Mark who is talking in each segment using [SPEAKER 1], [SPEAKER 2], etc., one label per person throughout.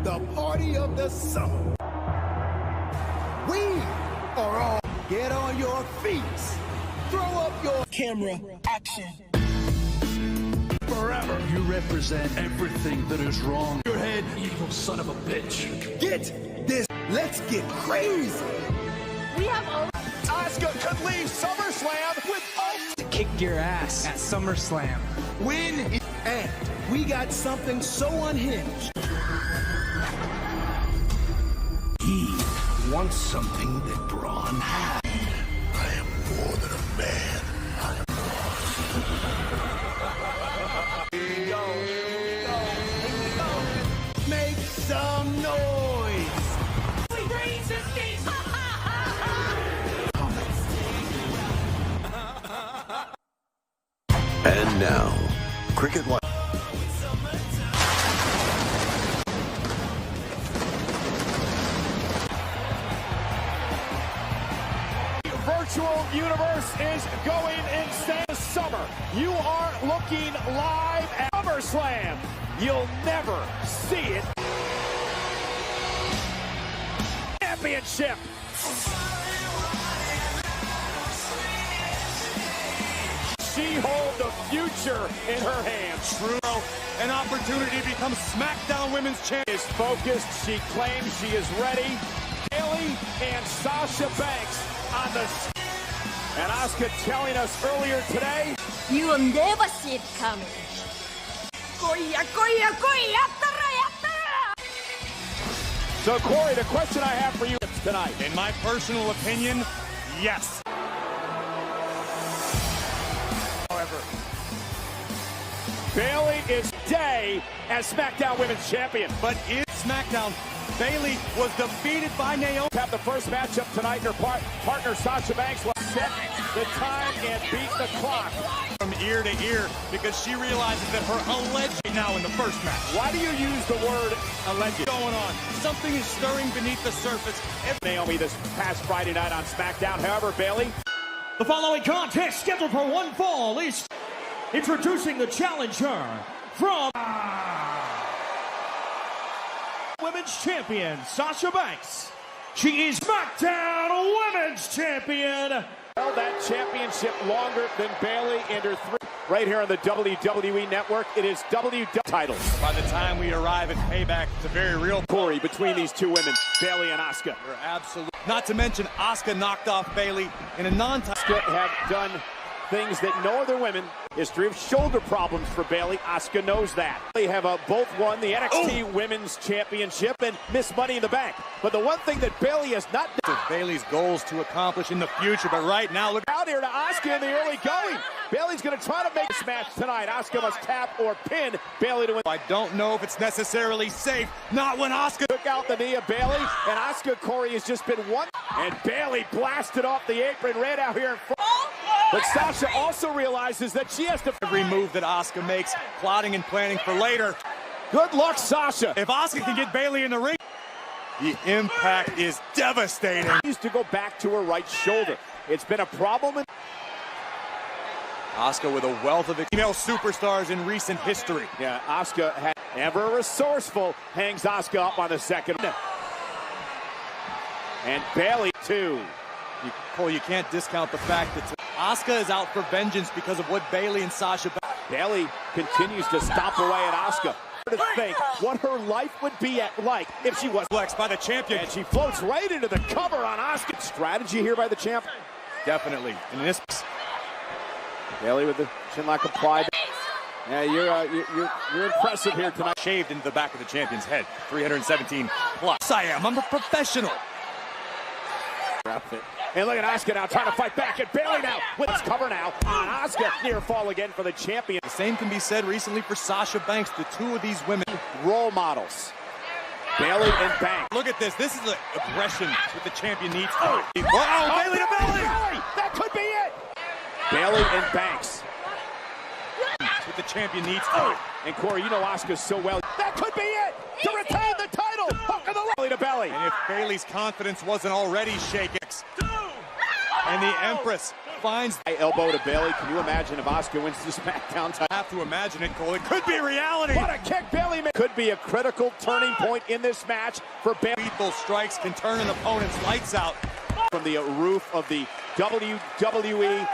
[SPEAKER 1] The party of the summer. We are all get on your feet. Throw up your camera action. Forever.
[SPEAKER 2] You represent everything that is wrong. Your head, evil son of a bitch.
[SPEAKER 1] Get this. Let's get crazy.
[SPEAKER 3] We have
[SPEAKER 1] Asuka could leave SummerSlam with
[SPEAKER 4] to kick your ass at SummerSlam.
[SPEAKER 1] win. And we got something so unhinged. He wants something that Braun had. I am more than a man. I am Here we go. Here we go. Here we go. Make some noise.
[SPEAKER 3] Reigns is
[SPEAKER 5] And now, Cricket Live.
[SPEAKER 6] Virtual universe is going insane this summer. You are looking live at SummerSlam. You'll never see it. Championship. She holds the future in her hands.
[SPEAKER 7] True. An opportunity to become SmackDown Women's Champion.
[SPEAKER 6] Is focused. She claims she is ready. Bayley and Sasha Banks on the... And Asuka telling us earlier today...
[SPEAKER 3] You will never see it coming. Koya, koya, koya, yattara, yattara.
[SPEAKER 6] So, Corey, the question I have for you tonight.
[SPEAKER 7] In my personal opinion, yes.
[SPEAKER 6] However, Bayley is day as SmackDown Women's Champion.
[SPEAKER 7] But in SmackDown, Bayley was defeated by Naomi.
[SPEAKER 6] Have the first matchup tonight. Her partner Sasha Banks will set the time and beat the clock.
[SPEAKER 7] From ear to ear because she realizes that her alleged now in the first match.
[SPEAKER 6] Why do you use the word alleged?
[SPEAKER 7] Going on. Something is stirring beneath the surface.
[SPEAKER 6] Naomi this past Friday night on SmackDown. However, Bayley.
[SPEAKER 8] The following contest scheduled for one fall is introducing the challenger from Women's Champion Sasha Banks. She is SmackDown Women's Champion.
[SPEAKER 6] Held that championship longer than Bayley in her right here on the WWE Network. It is WWE titles.
[SPEAKER 7] By the time we arrive at Payback, it's a very real
[SPEAKER 6] Corey between these two women, Bayley and Asuka.
[SPEAKER 7] You're absolutely. Not to mention, Asuka knocked off Bayley in a
[SPEAKER 6] Asuka have done things that no other women. History of shoulder problems for Bayley. Asuka knows that. They have both won the NXT Women's Championship and missed Money in the Bank. But the one thing that Bayley has not done.
[SPEAKER 7] Bayley's goals to accomplish in the future, but right now, look
[SPEAKER 6] out here to Asuka in the early going. Bayley's going to try to make this match tonight. Asuka must tap or pin Bayley to win.
[SPEAKER 7] I don't know if it's necessarily safe. Not when Asuka
[SPEAKER 6] took out the knee of Bayley, and Asuka, Corey, has just been one. And Bayley blasted off the apron right out here in front. But Sasha also realizes that she has to
[SPEAKER 7] every move that Asuka makes, plotting and planning for later.
[SPEAKER 6] Good luck, Sasha.
[SPEAKER 7] If Asuka can get Bayley in the ring, the impact is devastating.
[SPEAKER 6] She needs to go back to her right shoulder. It's been a problem.
[SPEAKER 7] Asuka with a wealth of female superstars in recent history.
[SPEAKER 6] Yeah, Asuka had ever resourceful, hangs Asuka up on the second. And Bayley too.
[SPEAKER 7] Cole, you can't discount the fact that Asuka is out for vengeance because of what Bayley and Sasha.
[SPEAKER 6] Bayley continues to stomp away at Asuka. To think what her life would be like if she was
[SPEAKER 7] flexed by the champion.
[SPEAKER 6] And she floats right into the cover on Asuka. Strategy here by the champ.
[SPEAKER 7] Definitely. In this,
[SPEAKER 6] Bayley with the chinlock applied. Yeah, you're impressive here tonight.
[SPEAKER 7] Shaved into the back of the champion's head. 317 plus. I'm a professional.
[SPEAKER 6] of it. And look at Asuka now trying to fight back. And Bayley now with its cover now on Asuka. Near fall again for the champion.
[SPEAKER 7] The same can be said recently for Sasha Banks. The two of these women,
[SPEAKER 6] role models. Bayley and Banks.
[SPEAKER 7] Look at this. This is the aggression that the champion needs.
[SPEAKER 6] Oh,
[SPEAKER 7] Bayley to belly!
[SPEAKER 6] That could be it. Bayley and Banks.
[SPEAKER 7] What the champion needs.
[SPEAKER 6] And Corey, you know Asuka so well. That could be it to retain the title. Hook of the belly to belly.
[SPEAKER 7] And if Bayley's confidence wasn't already shaken, and the Empress finds
[SPEAKER 6] elbow to Bayley. Can you imagine if Asuka wins the SmackDown title?
[SPEAKER 7] I have to imagine it, Cole. It could be reality.
[SPEAKER 6] What a kick Bayley made. Could be a critical turning point in this match for Bayley.
[SPEAKER 7] Lethal strikes can turn an opponent's lights out.
[SPEAKER 6] From the roof of the WWE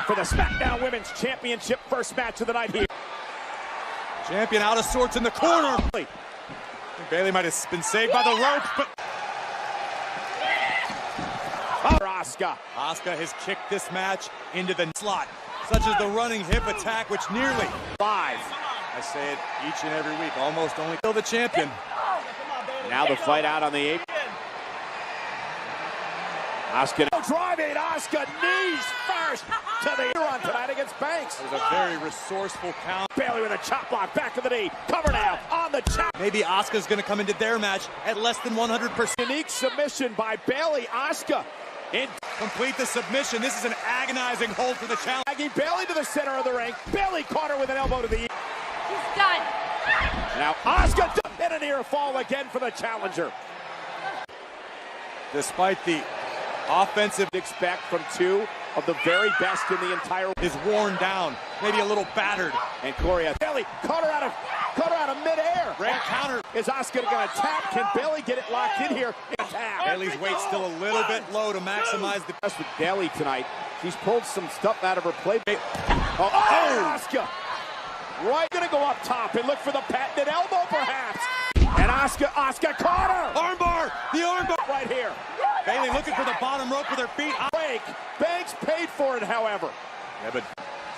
[SPEAKER 6] for the SmackDown Women's Championship, first match of the night here.
[SPEAKER 7] Champion out of sorts in the corner. Bayley might have been saved by the ropes, but
[SPEAKER 6] Asuka.
[SPEAKER 7] Asuka has kicked this match into the slot, such as the running hip attack, which nearly
[SPEAKER 6] I
[SPEAKER 7] say it each and every week, almost only kill the champion.
[SPEAKER 6] Now the fight out on the apron. Asuka driving. Asuka knees first to the ear on tonight against Banks.
[SPEAKER 7] It was a very resourceful count.
[SPEAKER 6] Bayley with a chop block, back of the knee, cover now on the chop.
[SPEAKER 7] Maybe Asuka's going to come into their match at less than 100%.
[SPEAKER 6] Unique submission by Bayley. Asuka in
[SPEAKER 7] complete the submission. This is an agonizing hold for the challenge.
[SPEAKER 6] Bayley to the center of the ring. Bayley caught her with an elbow to the ear.
[SPEAKER 3] He's done.
[SPEAKER 6] Now Asuka in a near fall again for the challenger.
[SPEAKER 7] Despite the offensive
[SPEAKER 6] expect from two of the very best in the entire
[SPEAKER 7] is worn down, maybe a little battered.
[SPEAKER 6] And Corey Bayley caught her out of midair.
[SPEAKER 7] Great counter.
[SPEAKER 6] Is Asuka going to tap? Can Bayley get it locked in here?
[SPEAKER 7] Bayley's weight's still a little bit low to maximize the
[SPEAKER 6] best with Bayley tonight. She's pulled some stuff out of her play. Asuka. Right, gonna go up top and look for the patented elbow perhaps. And Asuka caught her.
[SPEAKER 7] Armbar, the armbar
[SPEAKER 6] right here.
[SPEAKER 7] Bayley looking for the bottom rope with her feet.
[SPEAKER 6] Banks paid for it, however.
[SPEAKER 7] Yeah, but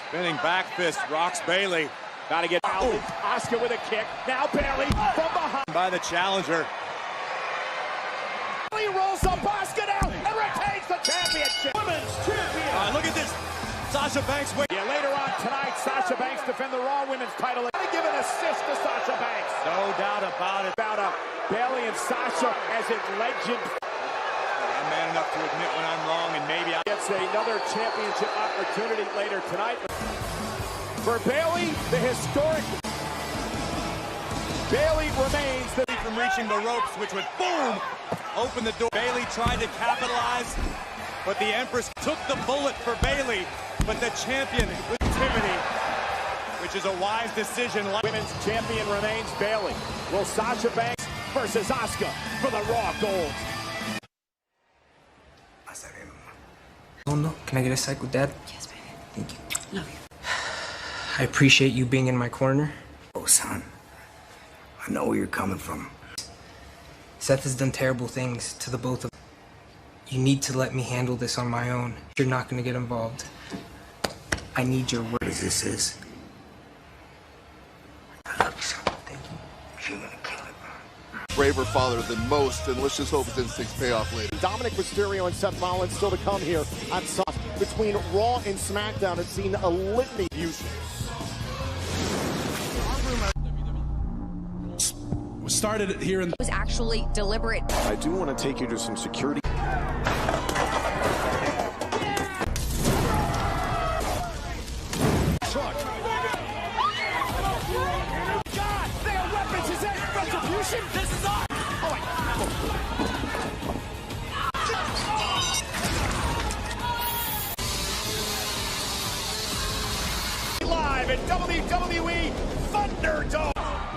[SPEAKER 7] spinning back fist rocks Bayley.
[SPEAKER 6] Gotta get out. Asuka with a kick. Now Bayley from behind.
[SPEAKER 7] By the challenger.
[SPEAKER 6] Bayley rolls up Asuka now and retains the championship.
[SPEAKER 8] Women's champion.
[SPEAKER 7] Look at this. Sasha Banks.
[SPEAKER 6] Yeah, later on tonight, Sasha Banks defend the Raw Women's title. Gonna give an assist to Sasha Banks.
[SPEAKER 7] No doubt about it.
[SPEAKER 6] About Bayley and Sasha as a legend.
[SPEAKER 7] I'm man enough to admit when I'm wrong, and maybe I
[SPEAKER 6] gets another championship opportunity later tonight. For Bayley, the historic Bayley remains
[SPEAKER 7] from reaching the ropes, which would boom open the door. Bayley tried to capitalize, but the Empress took the bullet for Bayley. But the champion with activity, which is a wise decision.
[SPEAKER 6] Women's champion remains Bayley. Will Sasha Banks versus Asuka for the Raw Gold.
[SPEAKER 4] Can I get a sec with Dad?
[SPEAKER 9] Yes, baby.
[SPEAKER 4] Thank you.
[SPEAKER 9] Love you.
[SPEAKER 4] I appreciate you being in my corner.
[SPEAKER 10] Oh, son. I know where you're coming from.
[SPEAKER 4] Seth has done terrible things to the both of us. You need to let me handle this on my own. You're not going to get involved. I need your word.
[SPEAKER 10] As this is. I love you, son. Thank you. You're gonna kill it.
[SPEAKER 11] Braver father than most, and let's just hope his instincts pay off later.
[SPEAKER 6] Dominic Mysterio and Seth Rollins still to come here on Sunday. Between Raw and SmackDown, it's seen a litany of use.
[SPEAKER 2] Started here in.
[SPEAKER 3] It was actually deliberate.
[SPEAKER 5] I do want to take you to some security.
[SPEAKER 6] God, they are weapons. Is that retribution? This is ours. Oh, wait. Live at WWE Thunderdome.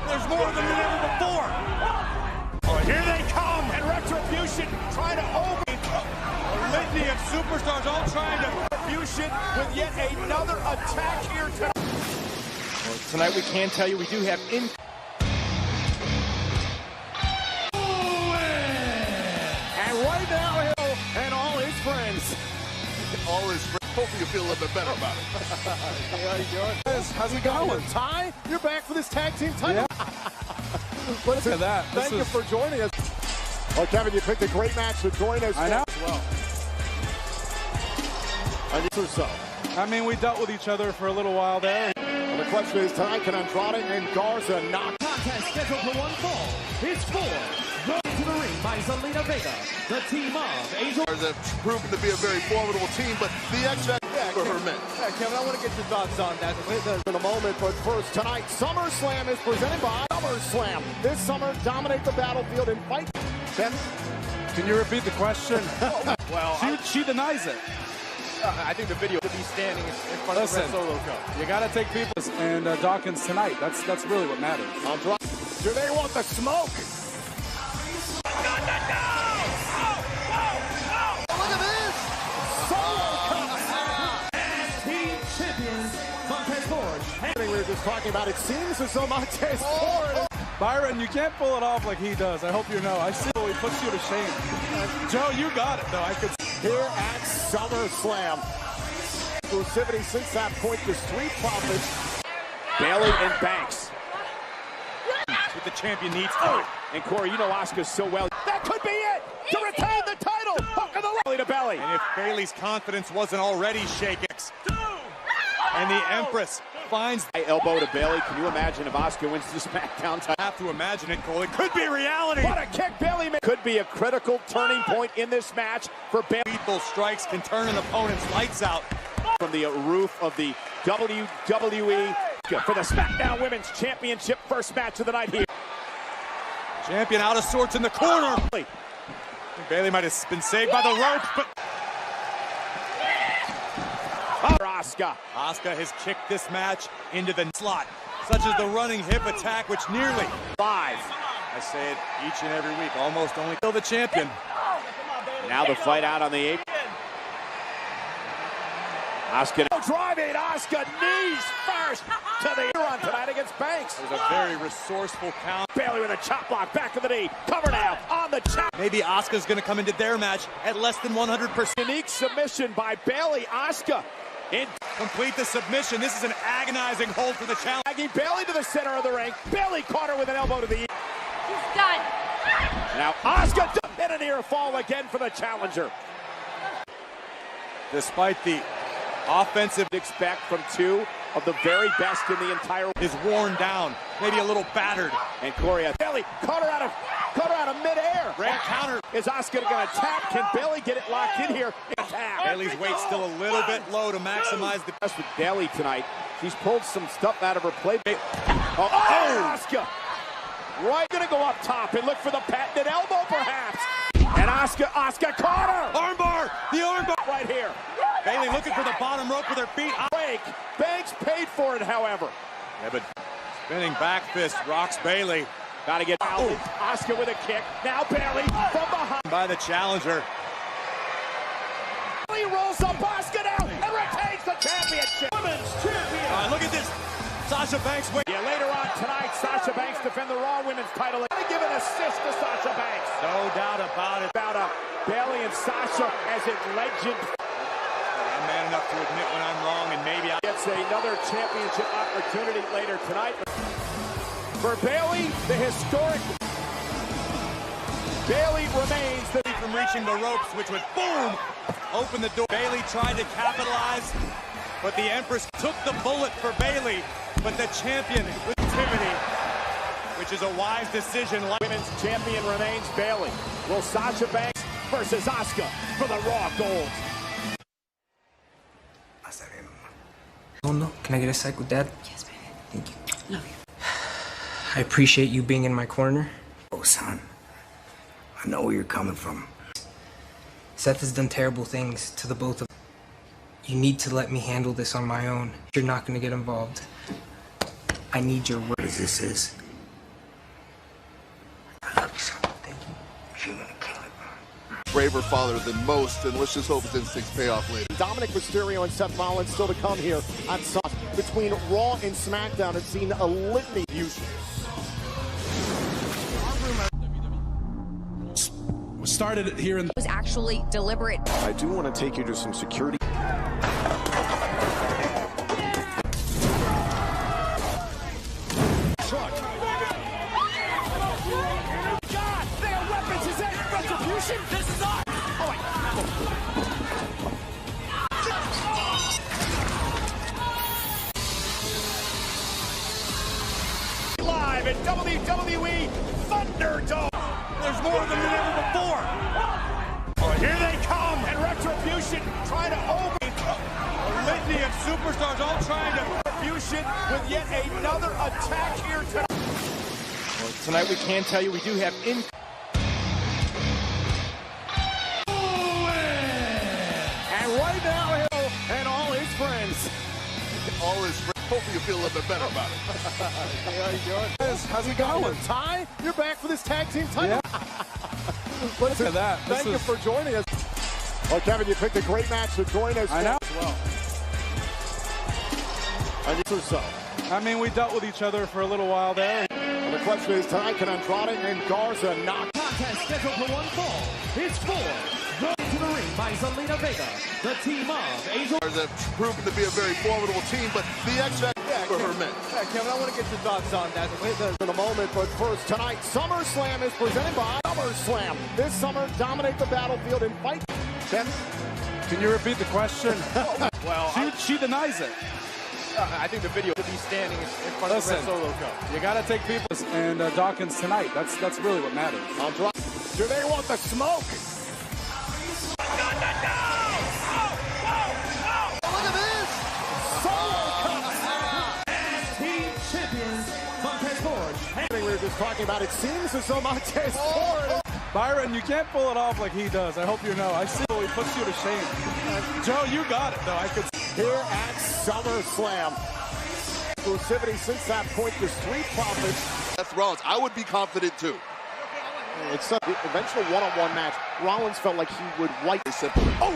[SPEAKER 7] There's more than ever before.
[SPEAKER 6] Oh, here they come, and Retribution trying to open
[SPEAKER 7] a litany of superstars all trying to
[SPEAKER 6] Retribution with yet another attack here tonight.
[SPEAKER 7] Well, tonight we can tell you we do have
[SPEAKER 6] and right now, Hill and all his friends.
[SPEAKER 11] All his friends. Hopefully you feel a little bit better about it.
[SPEAKER 6] Hey, how you doing? How's it going? Ty, you're back for this tag team title.
[SPEAKER 2] Yeah. Look at that.
[SPEAKER 6] Thank you for joining us. Well, Kevin, you picked a great match to join us.
[SPEAKER 2] I know.
[SPEAKER 6] As well. Or so.
[SPEAKER 7] I mean, we dealt with each other for a little while there.
[SPEAKER 6] And the question is tonight, can Andrade and Garza knock?
[SPEAKER 8] Contest scheduled for one fall. It's four. Going to the ring by Zelina Vega, the team of Angel.
[SPEAKER 11] That's proven to be a very formidable team, but the X Factor for her men.
[SPEAKER 6] Yeah, Kevin, I want to get your thoughts on that in a moment, but first, tonight, SummerSlam is presented by SummerSlam. This summer, dominate the battlefield and fight.
[SPEAKER 7] Can you repeat the question?
[SPEAKER 6] Well,
[SPEAKER 7] she denies it.
[SPEAKER 6] I think the video to be standing in front of the Red Solo Cup.
[SPEAKER 7] You got to take people and Dawkins tonight. That's really what matters.
[SPEAKER 6] Do they want the smoke? Look at this! Solo Cup!
[SPEAKER 8] Team champions, Montez Ford.
[SPEAKER 6] We were just talking about, it seems as though Montez Ford.
[SPEAKER 7] Byron, you can't pull it off like he does. I hope you know. I see he puts you to shame. Joe, you got it, though. I could.
[SPEAKER 6] Here at SummerSlam. Exclusivity since that point, the Street Profits. Bayley and Banks.
[SPEAKER 7] That's what the champion needs tonight.
[SPEAKER 6] And Corey, you know Asuka so well. That could be it to retain the title. Hook of the belly to belly.
[SPEAKER 7] And if Bayley's confidence wasn't already shaken, and the Empress finds
[SPEAKER 6] the elbow to Bayley. Can you imagine if Asuka wins the SmackDown title?
[SPEAKER 7] I have to imagine it, Cole. It could be reality.
[SPEAKER 6] What a kick Bayley made. Could be a critical turning point in this match for Bayley.
[SPEAKER 7] Lethal strikes can turn an opponent's lights out.
[SPEAKER 6] From the roof of the WWE for the SmackDown Women's Championship first match of the night here.
[SPEAKER 7] Champion out of sorts in the corner. Bayley might have been saved by the ropes, but
[SPEAKER 6] Asuka.
[SPEAKER 7] Asuka has kicked this match into the slot, such as the running hip attack, which nearly
[SPEAKER 6] 5.
[SPEAKER 7] I say it each and every week, almost only kill the champion.
[SPEAKER 6] Now the fight out on the apron. Asuka driving, Asuka knees first to the run tonight against Banks.
[SPEAKER 7] It was a very resourceful count.
[SPEAKER 6] Bayley with a chop block, back of the knee, cover now on the chop.
[SPEAKER 7] Maybe Asuka's going to come into their match at less than 100%.
[SPEAKER 6] Unique submission by Bayley. Asuka
[SPEAKER 7] complete the submission. This is an agonizing hold for the challenge.
[SPEAKER 6] Bayley to the center of the ring. Bayley caught her with an elbow to the.
[SPEAKER 3] He's done.
[SPEAKER 6] Now Asuka and a near fall again for the challenger.
[SPEAKER 7] Despite the offensive
[SPEAKER 6] expect from two of the very best in the entire
[SPEAKER 7] is worn down, maybe a little battered.
[SPEAKER 6] And Corey Bayley caught her out of midair.
[SPEAKER 7] Great counter.
[SPEAKER 6] Is Asuka going to tap? Can Bayley get it locked in here?
[SPEAKER 7] Bayley's weight still a little bit low to maximize the
[SPEAKER 6] best with Bayley tonight. She's pulled some stuff out of her play. Asuka. Right, going to go up top and look for the patented elbow, perhaps. And Asuka caught her.
[SPEAKER 7] Armbar. The armbar
[SPEAKER 6] right here.
[SPEAKER 7] Bayley looking for the bottom rope with her feet.
[SPEAKER 6] Break. Banks paid for it, however.
[SPEAKER 7] Yeah, but spinning back fist rocks Bayley.
[SPEAKER 6] Got to get out. Asuka with a kick. Now Bayley from behind.
[SPEAKER 7] By the challenger.
[SPEAKER 6] Bayley rolls up Asuka down and retains the championship.
[SPEAKER 8] Women's champion.
[SPEAKER 7] Look at this. Sasha Banks.
[SPEAKER 6] Yeah, later on tonight, Sasha Banks defend the Raw Women's title. They give an assist to Sasha Banks.
[SPEAKER 7] No doubt about it.
[SPEAKER 6] About Bayley and Sasha as a legend.
[SPEAKER 7] I'm man enough to admit when I'm wrong, and maybe I
[SPEAKER 6] gets another championship opportunity later tonight. For Bayley, the historic Bayley remains
[SPEAKER 7] from reaching the ropes, which would boom open the door. Bayley tried to capitalize, but the Empress took the bullet for Bayley. But the champion with timidity, which is a wise decision.
[SPEAKER 6] Women's champion remains Bayley. Will Sasha Banks versus Asuka for the Raw Gold.
[SPEAKER 4] Can I get a sec with Dad?
[SPEAKER 3] Yes, baby.
[SPEAKER 4] Thank you.
[SPEAKER 3] Love you.
[SPEAKER 4] I appreciate you being in my corner.
[SPEAKER 10] Oh, son. I know where you're coming from.
[SPEAKER 4] Seth has done terrible things to the both of us. You need to let me handle this on my own. You're not going to get involved. I need your word.
[SPEAKER 10] As this is. I love you, son. Thank you. You're gonna kill it.
[SPEAKER 11] Braver father than most, and let's just hope his instincts pay off later.
[SPEAKER 6] Dominic Mysterio and Seth Rollins still to come here on Sunday. Between Raw and SmackDown, it's seen a litany of views.
[SPEAKER 2] Started here in.
[SPEAKER 3] It was actually deliberate.
[SPEAKER 5] I do want to take you to some security.
[SPEAKER 6] This is ours! Oh, wait. WWE Thunderdome. There's more of them than ever before. Here they come, and Retribution trying to open. A litany of superstars all trying to Retribution with yet another attack here tonight. Well, tonight we can tell you we do have and right now, and all his friends.
[SPEAKER 11] Hopefully you feel a little bit better about it.
[SPEAKER 6] How you doing? How's it going? Ty, you're back for this tag team title.
[SPEAKER 9] Yeah. Look at that.
[SPEAKER 6] Thank you for joining us. Well, Kevin, you picked a great match to join us.
[SPEAKER 9] I know.
[SPEAKER 6] As well. And so.
[SPEAKER 9] I mean, we dealt with each other for a little while there.
[SPEAKER 6] And the question is, tonight, can Andrade and Garza knock?
[SPEAKER 8] Contest scheduled for one fall. It's four. Brought to the ring by Zelina Vega, the team of Angel.
[SPEAKER 11] That's proven to be a very formidable team, but the X Factor for her men.
[SPEAKER 6] Yeah, Kevin, I want to get your thoughts on that in a moment, but first, tonight, SummerSlam is presented by SummerSlam. This summer, dominate the battlefield and fight.
[SPEAKER 9] Ken, can you repeat the question?
[SPEAKER 6] Well,
[SPEAKER 9] she denies it.
[SPEAKER 6] I think the video could be standing in front of the Red Solo Cup.
[SPEAKER 9] You got to take people and Dawkins tonight. That's really what matters.
[SPEAKER 6] Do they want the smoke? Look at this! Solo Cup!
[SPEAKER 8] Team champions, Montez Ford.
[SPEAKER 6] We were just talking about, it seems as though Montez Ford.
[SPEAKER 9] Byron, you can't pull it off like he does. I hope you know. I see he puts you to shame. Joe, you got it, though. I could.
[SPEAKER 6] Here at SummerSlam. Exclusivity since that point, there's Street Profits.
[SPEAKER 11] Seth Rollins, I would be confident too.
[SPEAKER 6] It's the eventual one-on-one match. Rollins felt like he would wipe.
[SPEAKER 11] Oh!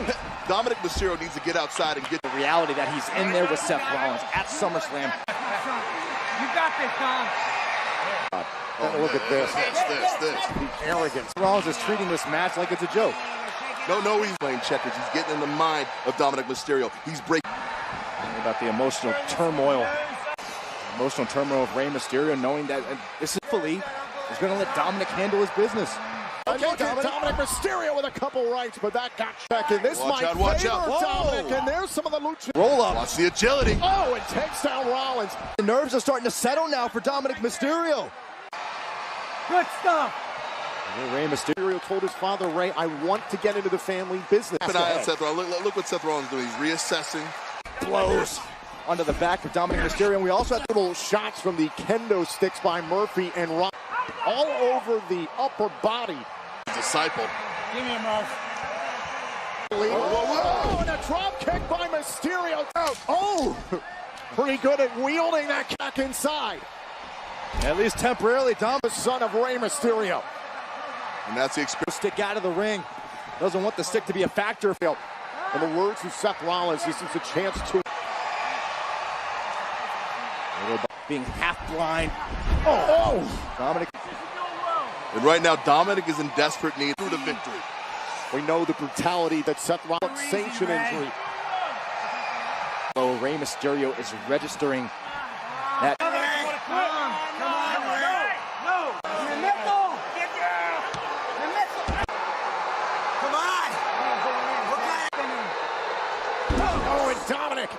[SPEAKER 11] Dominic Mysterio needs to get outside and get
[SPEAKER 12] the reality that he's in there with Seth Rollins at SummerSlam.
[SPEAKER 3] You got this, Tom.
[SPEAKER 6] Look at this.
[SPEAKER 11] This.
[SPEAKER 6] The arrogance.
[SPEAKER 12] Rollins is treating this match like it's a joke.
[SPEAKER 11] No, he's playing checkers. He's getting in the mind of Dominic Mysterio. He's breaking.
[SPEAKER 12] Thinking about the emotional turmoil of Rey Mysterio, knowing that this is fully is going to let Dominic handle his business.
[SPEAKER 6] Okay, Dominic Mysterio with a couple rights, but that got back in. This
[SPEAKER 11] Watch
[SPEAKER 6] might
[SPEAKER 11] out.
[SPEAKER 6] favor Dominic, and there's some of the lucha.
[SPEAKER 12] Roll up.
[SPEAKER 11] Watch the agility.
[SPEAKER 6] Oh, it takes down Rollins.
[SPEAKER 12] The nerves are starting to settle now for Dominic Mysterio.
[SPEAKER 3] Good stuff.
[SPEAKER 6] Rey Mysterio told his father, Rey, I want to get into the family business.
[SPEAKER 11] Keep an eye on Seth Rollins. Look what Seth Rollins is doing. He's reassessing.
[SPEAKER 12] Blows onto the back of Dominic Mysterio. And we also have
[SPEAKER 6] little shots from the kendo sticks by Murphy and Rollins. All over the upper body.
[SPEAKER 11] Disciple.
[SPEAKER 3] Give me a Murph.
[SPEAKER 6] Oh, and a drop kick by Mysterio. Oh, pretty good at wielding that kick inside.
[SPEAKER 12] At least temporarily, Dom,
[SPEAKER 6] the son of Rey Mysterio.
[SPEAKER 11] And that's the experience.
[SPEAKER 12] Stick out of the ring. Doesn't want the stick to be a factor.
[SPEAKER 6] In the words of Seth Rollins, this is a chance to.
[SPEAKER 12] Being half blind.
[SPEAKER 6] Oh!
[SPEAKER 12] Dominic.
[SPEAKER 11] And right now, Dominic is in desperate need through the victory.
[SPEAKER 6] We know the brutality that Seth Rollins sanction injury.
[SPEAKER 12] So Rey Mysterio is registering that.
[SPEAKER 6] Dominic,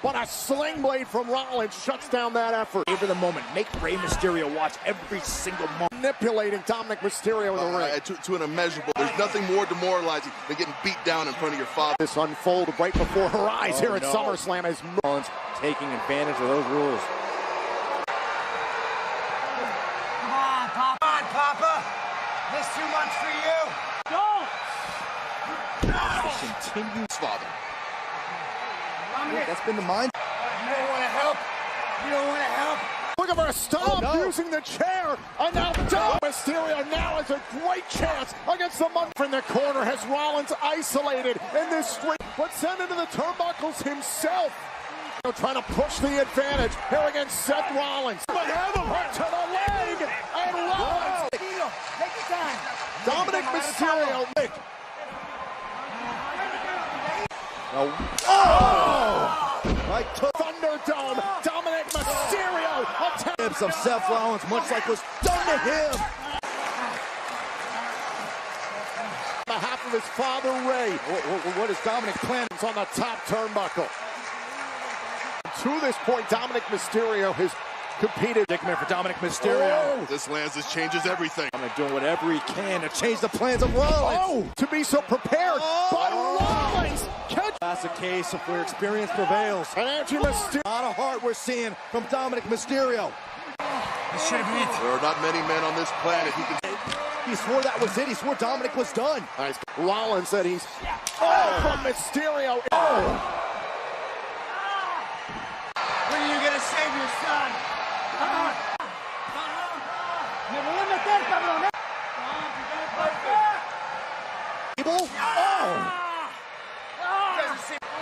[SPEAKER 6] but a sling blade from Rollins shuts down that effort.
[SPEAKER 12] Over the moment, make Rey Mysterio watch every single moment.
[SPEAKER 6] Manipulating Dominic Mysterio in the ring.
[SPEAKER 11] To an immeasurable. There's nothing more demoralizing than getting beat down in front of your father.
[SPEAKER 6] This unfolded right before her eyes here at SummerSlam as
[SPEAKER 12] Rollins taking advantage of those rules.
[SPEAKER 3] Come on, Papa. This too much for you. Don't.
[SPEAKER 11] Continues, father.
[SPEAKER 12] That's been the mind.
[SPEAKER 3] You don't want to help. You don't want to help.
[SPEAKER 6] Look at her stomp using the chair. And now Dominic Mysterio now has a great chance against the month in the corner. Has Rollins isolated in this street, but sent into the turnbuckles himself. Trying to push the advantage here against Seth Rollins. But hammerhead to the leg, and Rollins.
[SPEAKER 3] Take your time.
[SPEAKER 6] Dominic Mysterio.
[SPEAKER 12] Like
[SPEAKER 6] Thunderdome, Dominic Mysterio
[SPEAKER 12] attempts of Seth Rollins, much like was done to him.
[SPEAKER 6] On behalf of his father, Rey.
[SPEAKER 12] What is Dominic planning?
[SPEAKER 6] On the top turnbuckle. To this point, Dominic Mysterio has competed.
[SPEAKER 12] Predicament for Dominic Mysterio.
[SPEAKER 11] This lands, this changes everything.
[SPEAKER 12] I'm doing whatever he can to change the plans of Rollins.
[SPEAKER 6] To be so prepared, but Rollins catch.
[SPEAKER 12] That's a case of where experience prevails.
[SPEAKER 6] And Andrew Mysterio.
[SPEAKER 12] A lot of heart we're seeing from Dominic Mysterio.
[SPEAKER 11] This should have been it. There are not many men on this planet who can.
[SPEAKER 12] He swore that was it. He swore Dominic was done.
[SPEAKER 6] Nice. Rollins said he's. From Mysterio.
[SPEAKER 10] When are you gonna save your son?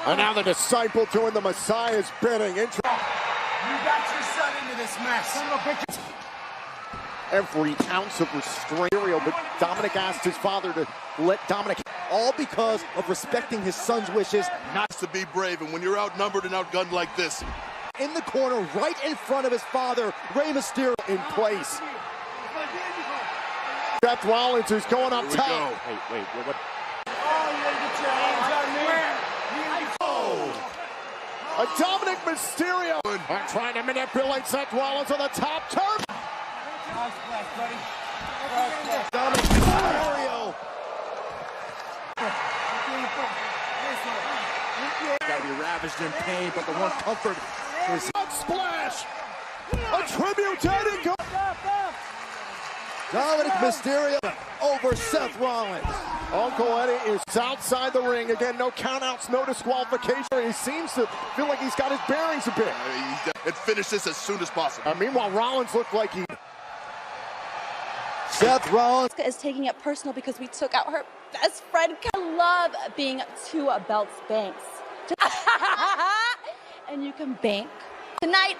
[SPEAKER 6] And now the disciple doing the Messiah's bidding.
[SPEAKER 10] You got your son into this mess.
[SPEAKER 6] Every ounce of restraint, but Dominic asked his father to let Dominic.
[SPEAKER 12] All because of respecting his son's wishes.
[SPEAKER 11] Not to be brave, and when you're outnumbered and outgunned like this.
[SPEAKER 12] In the corner, right in front of his father, Rey Mysterio in place.
[SPEAKER 6] Seth Rollins is going up top.
[SPEAKER 11] Go.
[SPEAKER 6] Wait, what? A Dominic Mysterio trying to manipulate Seth Rollins on the top turf.
[SPEAKER 12] Dominic Mysterio. Gotta be ravaged in pain, but the one comfort is
[SPEAKER 6] Splash. A tribute to Eddie.
[SPEAKER 12] Dominic Mysterio over Seth Rollins.
[SPEAKER 6] Uncle Eddie is outside the ring. Again, no countouts, no disqualification. He seems to feel like he's got his bearings a bit.
[SPEAKER 11] And finish this as soon as possible.
[SPEAKER 6] Meanwhile, Rollins looked like he...
[SPEAKER 12] Seth Rollins
[SPEAKER 3] is taking it personal because we took out her best friend. I love being two belts banks. And you can bank. Tonight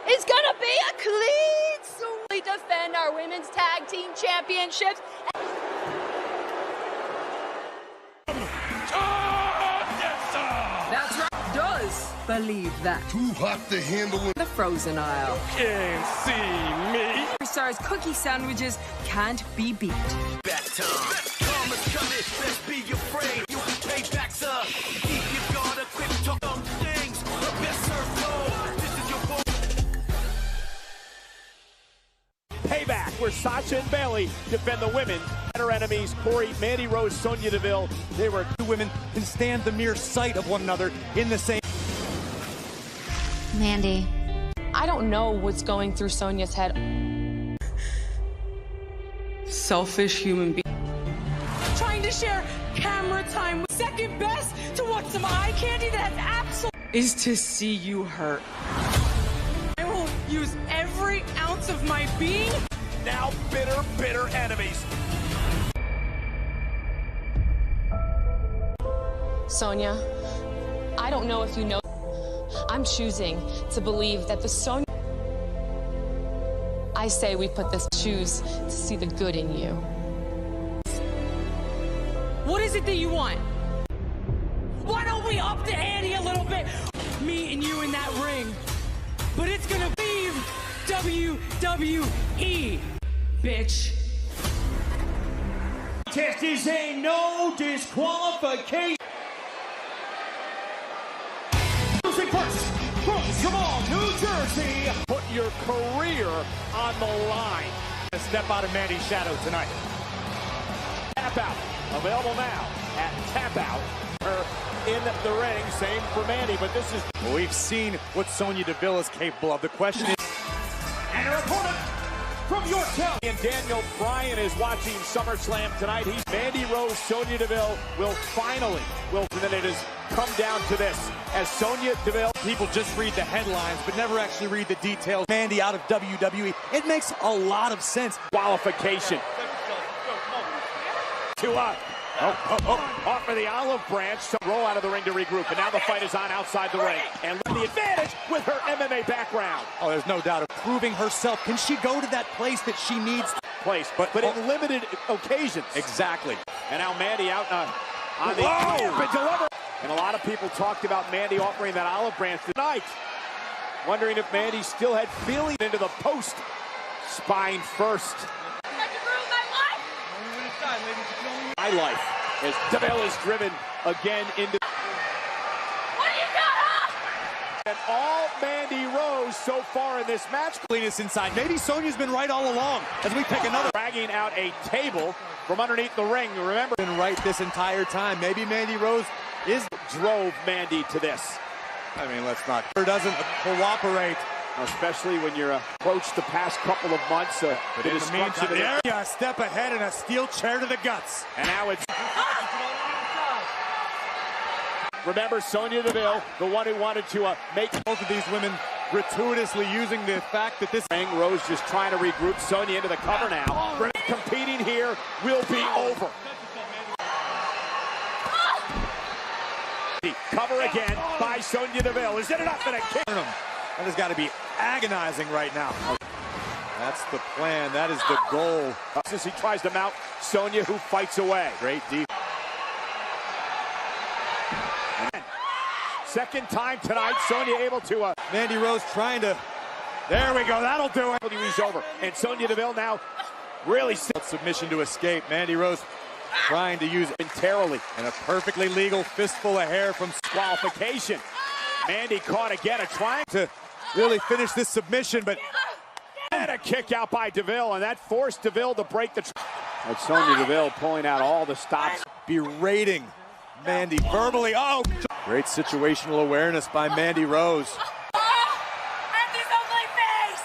[SPEAKER 3] is gonna be a clean sweep. We defend our women's tag team championships.
[SPEAKER 13] That's right. Does believe that.
[SPEAKER 11] Too hot to handle in
[SPEAKER 13] the frozen aisle.
[SPEAKER 2] Can't see me.
[SPEAKER 13] Superstars cookie sandwiches can't be beat.
[SPEAKER 1] Back time. Karma's coming. Let's be afraid. You pay back, sir. Keep your guard up. Quick talk on things. Best serve flow. This is your boy.
[SPEAKER 6] Payback, where Sasha and Bayley defend the women. Her enemies, Corey, Mandy Rose, Sonya Deville.
[SPEAKER 7] They were two women can stand the mere sight of one another in the same.
[SPEAKER 14] Mandy, I don't know what's going through Sonya's head.
[SPEAKER 13] Selfish human being.
[SPEAKER 15] Trying to share camera time with second best to watch some eye candy that's absolute
[SPEAKER 13] Is to see you hurt.
[SPEAKER 15] I will use every ounce of my being.
[SPEAKER 6] Now bitter enemies.
[SPEAKER 14] Sonya, I don't know if you know. I'm choosing to believe that the Sonya. I say we put this choose to see the good in you.
[SPEAKER 15] What is it that you want? Why don't we up the ante a little bit? Me and you in that ring. But it's gonna be WWE, bitch.
[SPEAKER 8] Test is a no disqualification. Losing first from Small, New Jersey.
[SPEAKER 6] Put your career on the line.
[SPEAKER 7] Step out of Mandy's shadow tonight.
[SPEAKER 6] Tap out. Available now at Tap Out. Her in the ring. Same for Mandy, but this is...
[SPEAKER 7] Well, we've seen what Sonya Deville is capable of. The question is...
[SPEAKER 8] And her opponent from Yorktown.
[SPEAKER 6] And Daniel Bryan is watching SummerSlam tonight. He's Mandy Rose, Sonya Deville will finally... and then it has come down to this. As Sonya Deville...
[SPEAKER 7] People just read the headlines, but never actually read the details. Mandy out of WWE. It makes a lot of sense.
[SPEAKER 6] Qualification. Off for the olive branch to roll out of the ring to regroup. And now the fight is on outside the ring. And the advantage with her MMA background.
[SPEAKER 7] Oh, there's no doubt of proving herself. Can she go to that place that she needs?
[SPEAKER 6] But in limited occasions.
[SPEAKER 7] Exactly.
[SPEAKER 6] And now Mandy out on the but deliver. And a lot of people talked about Mandy offering that olive branch tonight. Wondering if Mandy still had feeling into the post. Spine first. My life as Deville is driven again into.
[SPEAKER 3] What do you got, huh?
[SPEAKER 6] And all Mandy Rose so far in this match.
[SPEAKER 7] Cleanest inside. Maybe Sonya's been right all along as we pick another.
[SPEAKER 6] Dragging out a table from underneath the ring. Remember,
[SPEAKER 7] been right this entire time. Maybe Mandy Rose
[SPEAKER 6] drove Mandy to this.
[SPEAKER 7] I mean, let's not. Doesn't cooperate.
[SPEAKER 6] Especially when you're approached the past couple of months.
[SPEAKER 7] But in the meantime, a step ahead and a steel chair to the guts.
[SPEAKER 6] And now it's... Remember, Sonya Deville, the one who wanted to make
[SPEAKER 7] both of these women gratuitously using the fact that this
[SPEAKER 6] ring. Rose just trying to regroup Sonya into the cover now. Competing here will be over. Cover again by Sonya Deville. Is it enough in a kick?
[SPEAKER 7] That has got to be agonizing right now. That's the plan. That is the goal.
[SPEAKER 6] As he tries to mount Sonya, who fights away.
[SPEAKER 7] Great deep.
[SPEAKER 6] Second time tonight, Sonya able to...
[SPEAKER 7] Mandy Rose trying to... There we go. That'll do it.
[SPEAKER 6] He's over. And Sonya Deville now really...
[SPEAKER 7] Submission to escape. Mandy Rose trying to use it momentarily. And a perfectly legal fistful of hair from
[SPEAKER 6] disqualification. Mandy caught again, trying
[SPEAKER 7] to really finish this submission, but...
[SPEAKER 6] And a kick out by Deville, and that forced Deville to break the... And Sonya Deville pulling out all the stops.
[SPEAKER 7] Berating Mandy verbally. Oh! Great situational awareness by Mandy Rose.
[SPEAKER 15] Mandy's ugly face!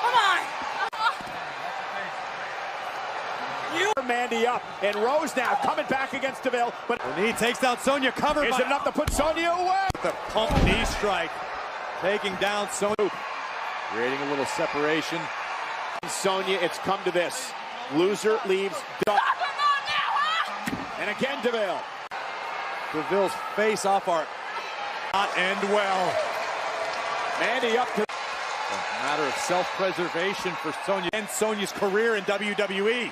[SPEAKER 15] Come on!
[SPEAKER 6] You Mandy up, and Rose now coming back against Deville, but
[SPEAKER 7] the knee takes out Sonya, covered.
[SPEAKER 6] Is it enough to put Sonya away?
[SPEAKER 7] The pump knee strike, taking down Sonya, creating a little separation.
[SPEAKER 6] Sonya, it's come to this. Loser leaves. And again, Deville.
[SPEAKER 7] Deville's face off our... Not end well.
[SPEAKER 6] Mandy up to...
[SPEAKER 7] A matter of self-preservation for Sonya and Sonya's career in WWE.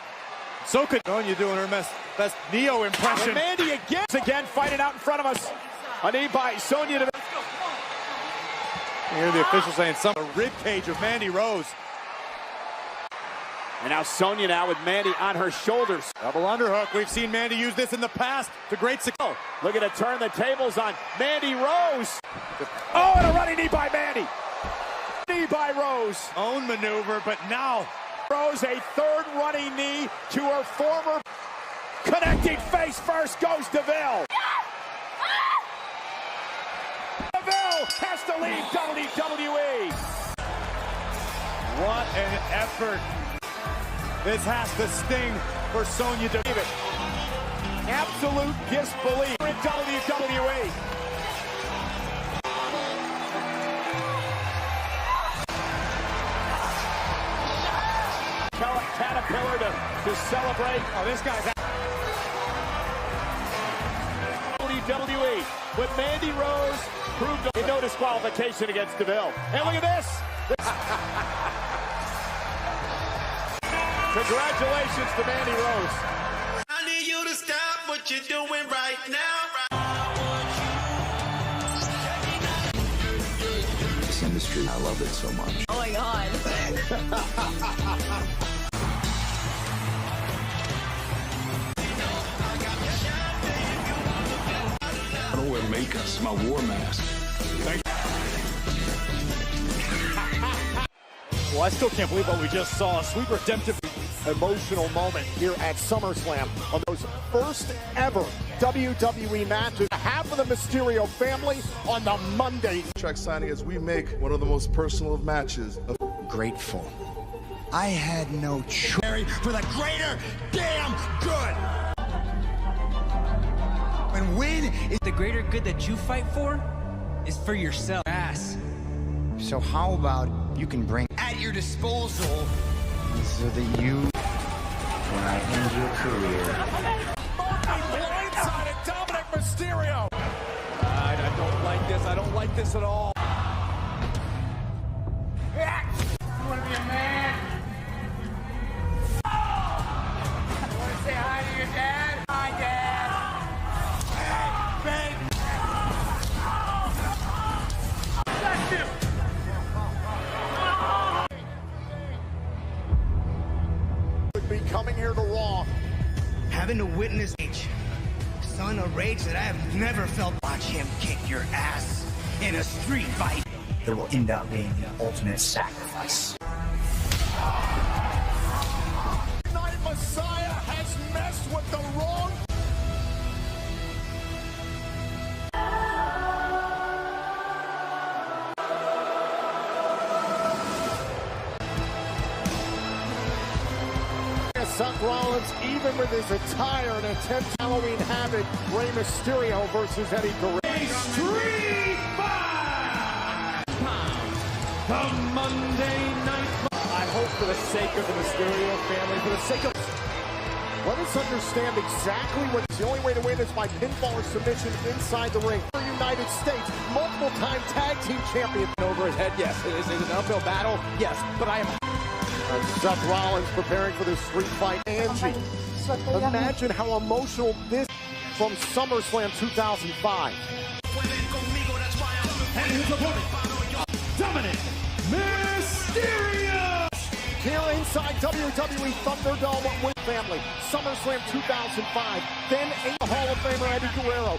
[SPEAKER 7] So could Sonya doing her best Neo impression.
[SPEAKER 6] And Mandy again fighting out in front of us. A knee by Sonya Deville.
[SPEAKER 7] You hear the official saying something. A rib cage of Mandy Rose.
[SPEAKER 6] And now Sonya now with Mandy on her shoulders.
[SPEAKER 7] Double underhook. We've seen Mandy use this in the past to great success.
[SPEAKER 6] Looking to turn the tables on Mandy Rose. Oh, and a running knee by Mandy. Knee by Rose.
[SPEAKER 7] Own maneuver, but now
[SPEAKER 6] Rose a third running knee to her former. Connecting face first goes Deville. Deville has to leave WWE.
[SPEAKER 7] What an effort. This has to sting for Sonya Deville.
[SPEAKER 6] Absolute disbelief in WWE. Caterpillar to celebrate.
[SPEAKER 7] Oh, this guy's out.
[SPEAKER 6] WWE. But Mandy Rose proved no disqualification against Deville. And look at this. Congratulations to Mandy Rose.
[SPEAKER 1] I need you to stop what you're doing right now.
[SPEAKER 10] This industry, I love it so much.
[SPEAKER 3] Oh my God.
[SPEAKER 2] I don't wear makeup. It's my war mask.
[SPEAKER 6] Well, I still can't believe what we just saw. A sweet redemptive emotional moment here at SummerSlam on those first ever WWE matches. Half of the Mysterio family on the Monday.
[SPEAKER 11] Track signing as we make one of the most personal of matches.
[SPEAKER 10] Grateful. I had no choice.
[SPEAKER 1] For the greater damn good.
[SPEAKER 4] And win is the greater good that you fight for is for yourself. Ass.
[SPEAKER 10] So how about you can bring
[SPEAKER 1] At your disposal.
[SPEAKER 10] so that you, when I end your career.
[SPEAKER 6] Blindsided Dominic Mysterio. I don't like this. I don't like this at all.
[SPEAKER 4] You want to be a man? You want to say hi to your dad? Hi, Dad.
[SPEAKER 6] Hey,
[SPEAKER 4] Bless you.
[SPEAKER 6] would be coming here to Raw.
[SPEAKER 10] Having to witness rage, son, a rage that I have never felt. Watch him kick your ass. in a street fight that will end up being the ultimate sacrifice.
[SPEAKER 1] Night Messiah has messed with the wrong. Seth Rollins, even with his attire and attempt Halloween Havoc, Rey Mysterio versus Eddie Guerrero.
[SPEAKER 8] Street Fight! The Monday Night.
[SPEAKER 6] I hope for the sake of the Mysterio family, for the sake of...
[SPEAKER 1] Let us understand exactly what the only way to win is by pinfall or submission inside the ring. For United States, multiple-time tag team champion.
[SPEAKER 6] Over his head, yes. Is it an uphill battle? Yes, but I am...
[SPEAKER 1] Seth Rollins preparing for this street fight. Angie, imagine how emotional this from SummerSlam 2005.
[SPEAKER 8] And his opponent, Dominic Mysterio!
[SPEAKER 1] Here inside WWE Thunderdome with family. SummerSlam 2005. Then a Hall of Famer Eddie Guerrero.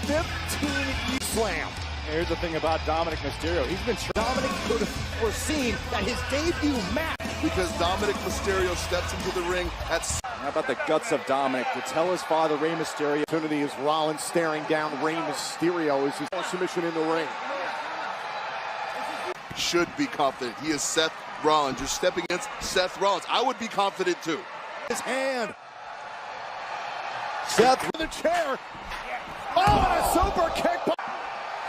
[SPEAKER 1] 15 slam.
[SPEAKER 6] Here's the thing about Dominic Mysterio. He's been...
[SPEAKER 11] Dominic could have foreseen that his debut match, because Dominic Mysterio steps into the ring at...
[SPEAKER 6] How about the guts of Dominic to tell his father, Rey Mysterio?
[SPEAKER 1] Opportunity is Rollins staring down Rey Mysterio as his submission in the ring.
[SPEAKER 11] Should be confident. He is Seth Rollins. You're stepping against Seth Rollins. I would be confident too.
[SPEAKER 1] His hand. Seth with the chair. Oh, and a super kick.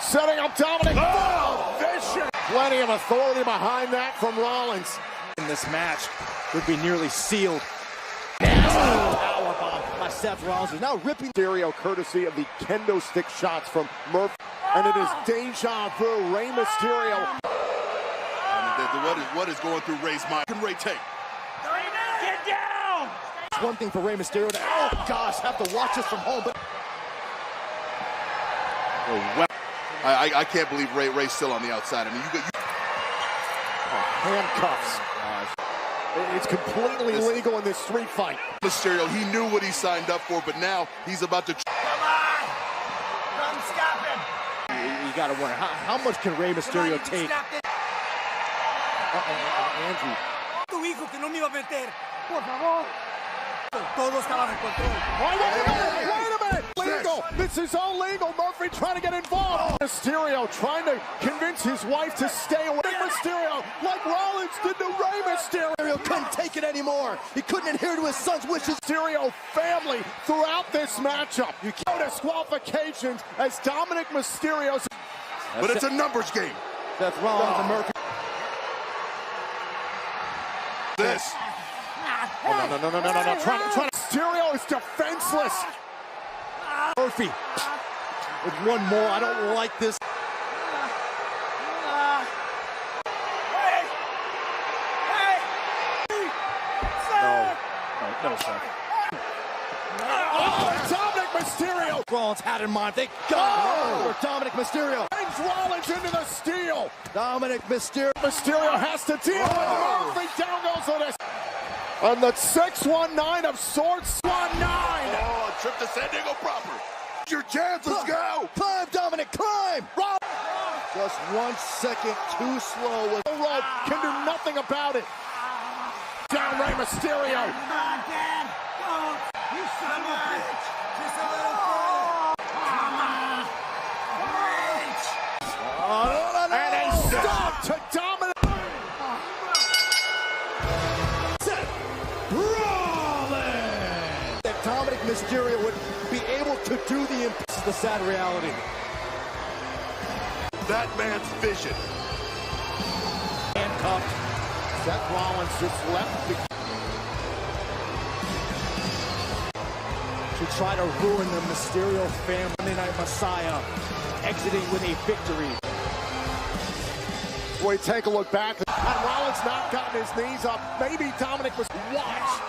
[SPEAKER 1] Setting up Dominic. Oh, vicious. Plenty of authority behind that from Rollins.
[SPEAKER 6] In this match would be nearly sealed.
[SPEAKER 1] Powerbomb by Seth Rollins is now ripping Mysterio courtesy of the kendo stick shots from Murphy. And it is deja vu. Rey Mysterio.
[SPEAKER 11] What is going through Rey's mind? Can Rey take?
[SPEAKER 8] Get down!
[SPEAKER 1] It's one thing for Rey Mysterio to, oh gosh, have to watch this from home, but...
[SPEAKER 11] Oh, well. I can't believe Rey's still on the outside. I mean, you
[SPEAKER 1] handcuffs. It's completely legal in this street fight.
[SPEAKER 11] Mysterio, he knew what he signed up for, but now he's about to...
[SPEAKER 10] Come on! Come stop him!
[SPEAKER 6] You gotta wonder, how much can Rey Mysterio take?
[SPEAKER 1] Andrew.
[SPEAKER 10] Tu hijo que no me iba a meter. Por favor. Todo estaba en control.
[SPEAKER 1] Wait a minute! Legal! This is all legal! Murphy trying to get involved! Mysterio trying to convince his wife to stay away. Mysterio, like Rollins did to Rey Mysterio, couldn't take it anymore. He couldn't adhere to his son's wishes. Mysterio family throughout this matchup. You can't disqualifications as Dominic Mysterio's...
[SPEAKER 11] But it's a numbers game.
[SPEAKER 6] Seth Rollins and Murphy.
[SPEAKER 11] This.
[SPEAKER 1] Oh, no. Trying to... Mysterio is defenseless.
[SPEAKER 6] Murphy with one more. I don't like this. No, Seth.
[SPEAKER 1] Oh, Dominic Mysterio.
[SPEAKER 6] Rollins had in mind. Thank God for Dominic Mysterio.
[SPEAKER 1] Brings Rollins into the steel.
[SPEAKER 6] Dominic Mysterio.
[SPEAKER 1] Mysterio has to deal with Murphy. Down goes on this. On the 619 of Swords 19.
[SPEAKER 11] Oh, trip to San Diego proper. Your chance, let's go.
[SPEAKER 1] Climb, Dominic, climb.
[SPEAKER 6] Just 1 second too slow. With
[SPEAKER 1] rope can do nothing about it. Down Rey Mysterio.
[SPEAKER 10] Come on, Dan. Go. You son of a bitch. Just a little further. Come on. Reach.
[SPEAKER 1] And a stop to Dominic.
[SPEAKER 6] that Dominic Mysterio would be able to do the sad reality.
[SPEAKER 11] That man's vision.
[SPEAKER 1] Handcuffed. Seth Rollins just left
[SPEAKER 6] to try to ruin the Mysterio family. Monday Night Messiah exiting with a victory.
[SPEAKER 1] Boy, take a look back. Had Rollins not gotten his knees up, maybe Dominic was watch.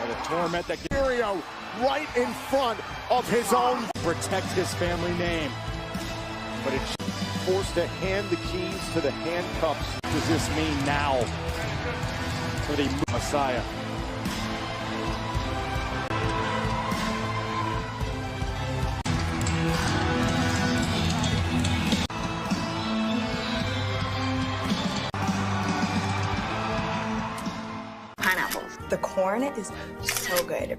[SPEAKER 6] The torment that
[SPEAKER 1] Mysterio right in front of his own.
[SPEAKER 6] Protect his family name. But it's
[SPEAKER 1] forced to hand the keys to the handcuffs.
[SPEAKER 6] What does this mean now for the Messiah?
[SPEAKER 16] The corn is so good.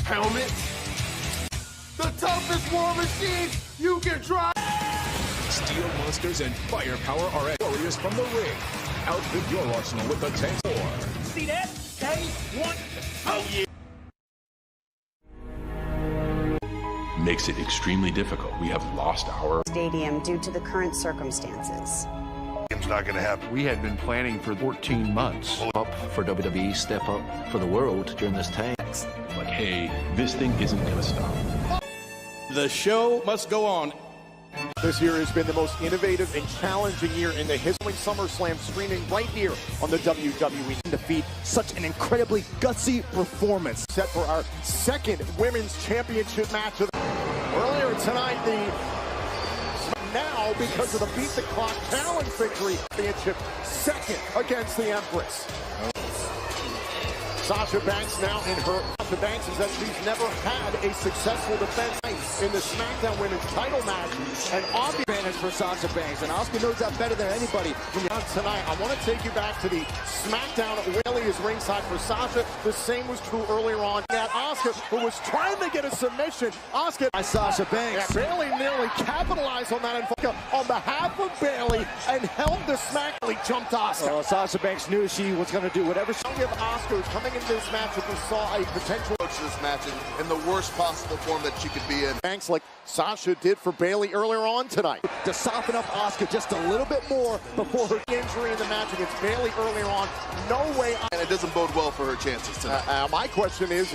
[SPEAKER 10] Helmet. The toughest war machine you can try.
[SPEAKER 17] Steel monsters and firepower are at warriors from the ring. Outfit your arsenal with the tank war.
[SPEAKER 10] See that? That is one. Oh yeah.
[SPEAKER 2] Makes it extremely difficult. We have lost our
[SPEAKER 18] stadium due to the current circumstances.
[SPEAKER 2] It's not going to happen.
[SPEAKER 19] We had been planning for 14 months.
[SPEAKER 20] Up for WWE, step up for the world during this time.
[SPEAKER 2] Like, hey, this thing isn't going to stop.
[SPEAKER 9] The show must go on.
[SPEAKER 1] This year has been the most innovative and challenging year in the history of SummerSlam, streaming right here on the WWE.
[SPEAKER 21] Defeat such an incredibly gutsy performance.
[SPEAKER 1] Set for our second women's championship match. Earlier tonight, now because of the beat the clock challenge victory, championship second against the Empress. Sasha Banks now in her. Sasha Banks is that she's never had a successful defense in the SmackDown Women's title match. And obvious
[SPEAKER 21] advantage for Sasha Banks, and Asuka knows that better than anybody.
[SPEAKER 1] Tonight, I want to take you back to the SmackDown. Bayley is ringside for Sasha. The same was true earlier on. That Asuka, who was trying to get a submission. Asuka
[SPEAKER 21] by Sasha Banks.
[SPEAKER 1] Yeah, Bayley nearly capitalized on that on behalf of Bayley and held the smack. Jumped Asuka.
[SPEAKER 21] Oh, Sasha Banks knew she was going to do whatever she
[SPEAKER 1] give Asuka coming into this match if we saw a potential
[SPEAKER 11] to this match in the worst possible form that she could be in.
[SPEAKER 1] Banks like Sasha did for Bayley earlier on tonight.
[SPEAKER 21] To soften up Asuka just a little bit more before her
[SPEAKER 1] injury in the match against Bayley earlier on. No way.
[SPEAKER 11] And it doesn't bode well for her chances tonight.
[SPEAKER 1] My question is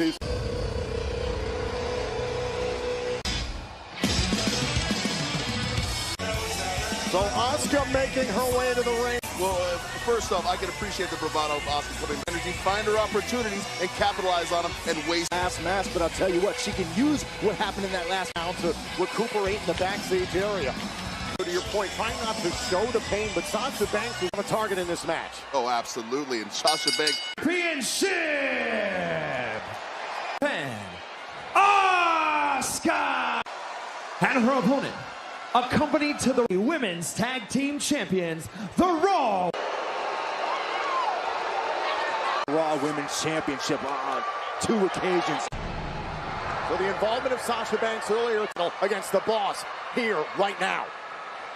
[SPEAKER 1] so Asuka making her way to the ring.
[SPEAKER 11] Well, first off, I can appreciate the bravado of Asuka coming energy, find her opportunities, and capitalize on them and waste.
[SPEAKER 21] Last match, but I'll tell you what, she can use what happened in that last
[SPEAKER 1] round to recuperate in the backstage area. To your point, trying not to show the pain, but Sasha Banks is a target in this match.
[SPEAKER 11] Oh, absolutely, and Sasha Banks.
[SPEAKER 8] Championship! Asuka! And her opponent, accompanied to the Women's Tag Team Champions, the Raw
[SPEAKER 21] Women's Championship on 2 occasions.
[SPEAKER 1] So the involvement of Sasha Banks earlier against the Boss here right now.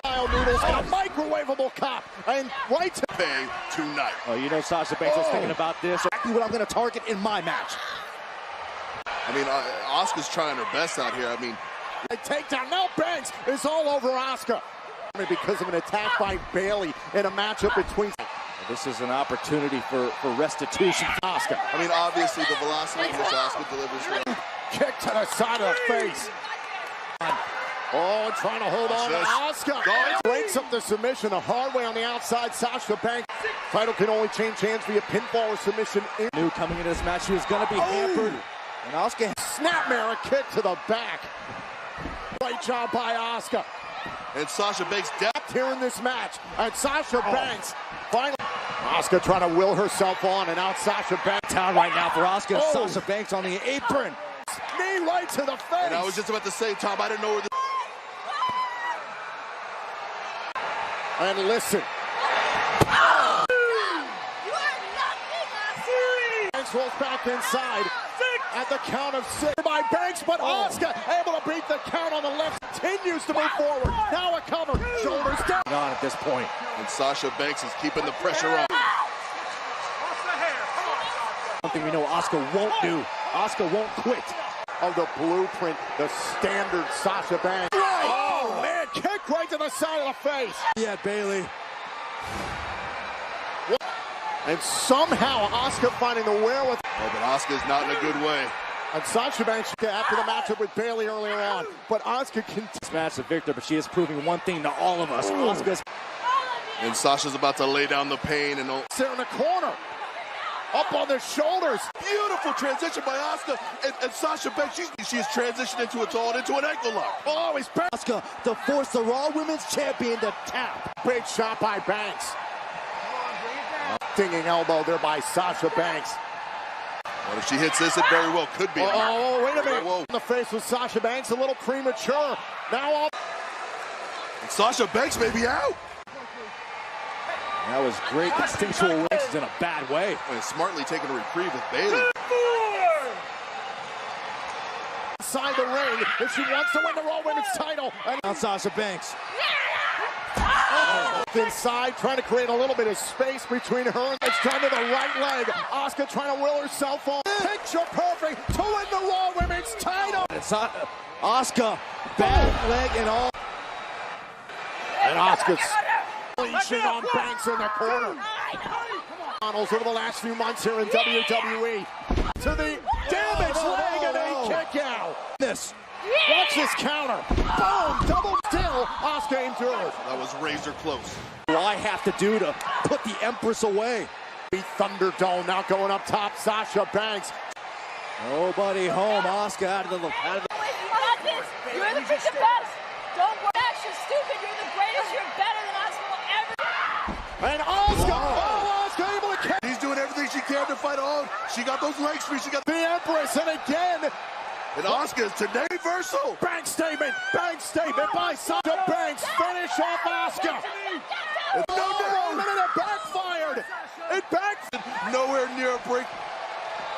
[SPEAKER 1] Noodles and a microwavable cop and right to
[SPEAKER 11] pay tonight.
[SPEAKER 21] Oh, you know Sasha Banks was thinking about this. Exactly what I'm going to target in my match.
[SPEAKER 11] I mean, Asuka's trying her best out here. I mean,
[SPEAKER 1] a takedown. Now Banks is all over Asuka. Because of an attack by Bayley in a matchup between.
[SPEAKER 21] This is an opportunity for restitution for Asuka.
[SPEAKER 11] I mean, obviously the velocity which Asuka delivers.
[SPEAKER 1] Kick to the side of the face. Oh, trying to hold on to Asuka. Breaks up the submission the hard way on the outside. Sasha Banks. Title can only change hands via pinfall or submission.
[SPEAKER 21] Knew coming into this match she was going to be hampered. And Asuka.
[SPEAKER 1] Snapmare kick to the back. Great job by Asuka.
[SPEAKER 11] And Sasha Banks
[SPEAKER 1] depth here in this match. And Sasha Banks finally. Asuka trying to will herself on, and out Sasha Banks.
[SPEAKER 21] Down right now for Asuka. Sasha Banks on the apron.
[SPEAKER 1] Knee right to the face.
[SPEAKER 11] And I was just about to say, Tom, I didn't know where this.
[SPEAKER 1] And listen. Banks rolls back inside. At the count of 6 by Banks, but Asuka able to beat the count on the left. Continues to move forward. Now a cover. Shoulders down.
[SPEAKER 21] On at this point.
[SPEAKER 11] And Sasha Banks is keeping the pressure on.
[SPEAKER 21] Something we know Asuka won't do. Asuka won't quit.
[SPEAKER 1] Of the blueprint, the standard Sasha Banks. Oh, man, kick right to the side of the face.
[SPEAKER 21] Yeah, Bayley.
[SPEAKER 1] And somehow Asuka finding the wherewithal.
[SPEAKER 11] Oh, but Asuka's not in a good way.
[SPEAKER 1] And Sasha Banks after the matchup with Bayley earlier on. But Asuka can
[SPEAKER 21] smash the victor, but she is proving one thing to all of us. Asuka's.
[SPEAKER 11] And Sasha's about to lay down the pain and
[SPEAKER 1] there in the corner. Up on the shoulders.
[SPEAKER 11] Beautiful transition by Asuka. And Sasha Banks, she's transitioned into an ankle lock.
[SPEAKER 1] Oh, he's back.
[SPEAKER 21] Asuka to force the Raw Women's Champion to tap.
[SPEAKER 1] Big shot by Banks. Stinging elbow there by Sasha Banks.
[SPEAKER 11] Well, if she hits this, it very well could be.
[SPEAKER 1] Oh, wait a minute. Whoa. The face with Sasha Banks, a little premature. Now
[SPEAKER 11] Sasha Banks may be out.
[SPEAKER 21] That was great instinctual wins in a bad way.
[SPEAKER 11] And smartly taking a reprieve with Bayley.
[SPEAKER 1] Inside the ring, if she wants to win the Raw Women's title. And
[SPEAKER 21] on Sasha Banks.
[SPEAKER 1] Inside, trying to create a little bit of space between her and it's trying to the right leg. Asuka trying to will herself on. Picture perfect to win the Raw Women's title.
[SPEAKER 21] It's not Asuka, bad leg and all.
[SPEAKER 1] And Asuka's unleashing on Banks in the corner. Over the last few months here in WWE. To the damaged leg and a kick out. Watch this counter. Boom, double still. Asuka endures.
[SPEAKER 11] That was razor close.
[SPEAKER 21] What do I have to do to put the Empress away?
[SPEAKER 1] Thunderdome now going up top. Sasha Banks.
[SPEAKER 21] Nobody home. Asuka out of the
[SPEAKER 3] You're the freaking best. Don't worry. You're stupid. You're the greatest. You're better than Asuka will ever.
[SPEAKER 1] And Asuka. Oh, Asuka able to catch.
[SPEAKER 11] She's doing everything she can to fight on. She got those legs free. She got
[SPEAKER 1] the Empress. And again.
[SPEAKER 11] And Asuka is today reversal.
[SPEAKER 1] Bank statement by Sasha Banks. Finish off Asuka. No, it backfired. It backfired.
[SPEAKER 11] Nowhere near a break.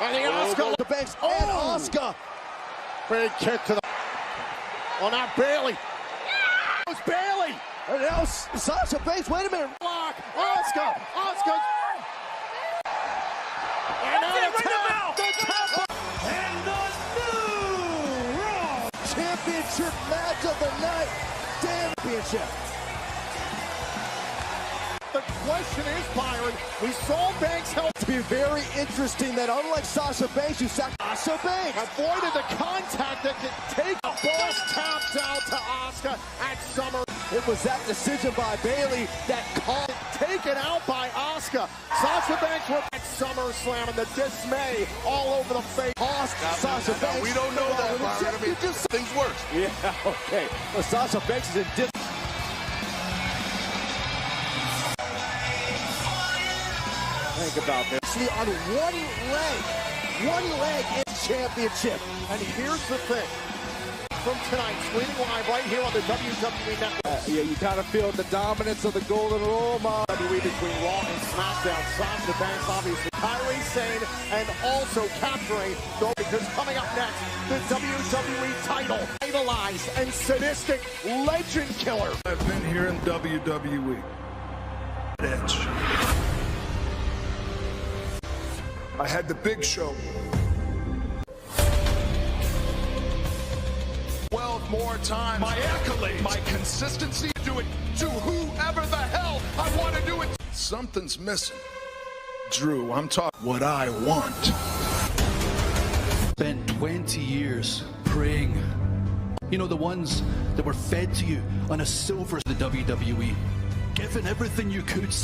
[SPEAKER 1] And the Asuka, the Banks, and Asuka. Big kick to the. Oh, now Bayley. It was Bayley.
[SPEAKER 21] And now Sasha Banks. Wait a minute.
[SPEAKER 1] Block. Asuka. And now the tap.
[SPEAKER 21] Championship match of the night. Championship.
[SPEAKER 1] The question is, Byron, we saw Banks help
[SPEAKER 21] to be very interesting that unlike Sasha Banks, you sacked Sasha Banks.
[SPEAKER 1] Avoided the contact that could take the boss tapped out to Asuka at Summer.
[SPEAKER 21] It was that decision by Bayley that called
[SPEAKER 1] taken out by Asuka. Sasha Banks was at SummerSlam and the dismay all over the face.
[SPEAKER 21] Sasha Banks.
[SPEAKER 11] We don't know that, Byron. I mean, things worse.
[SPEAKER 21] Yeah, okay. Well, Sasha Banks is in Think about this. See, on one leg in championship.
[SPEAKER 1] And here's the thing. From tonight, streaming live right here on the WWE Network.
[SPEAKER 21] Yeah, you kind of feel the dominance of the Golden Rule, man.
[SPEAKER 1] WWE between Raw and SmackDown. Sasha Banks, obviously. Kyrie Sane, and also capturing, because coming up next, the WWE title. Idolized and sadistic legend killer.
[SPEAKER 2] I've been here in WWE. Edge. I had the big show. 12 more times. My accolades. My consistency. Do it to whoever the hell I want to do it. Something's missing. Drew, I'm talking what I want.
[SPEAKER 19] Spent 20 years praying. You know, the ones that were fed to you on a silver, the WWE. Given everything you could,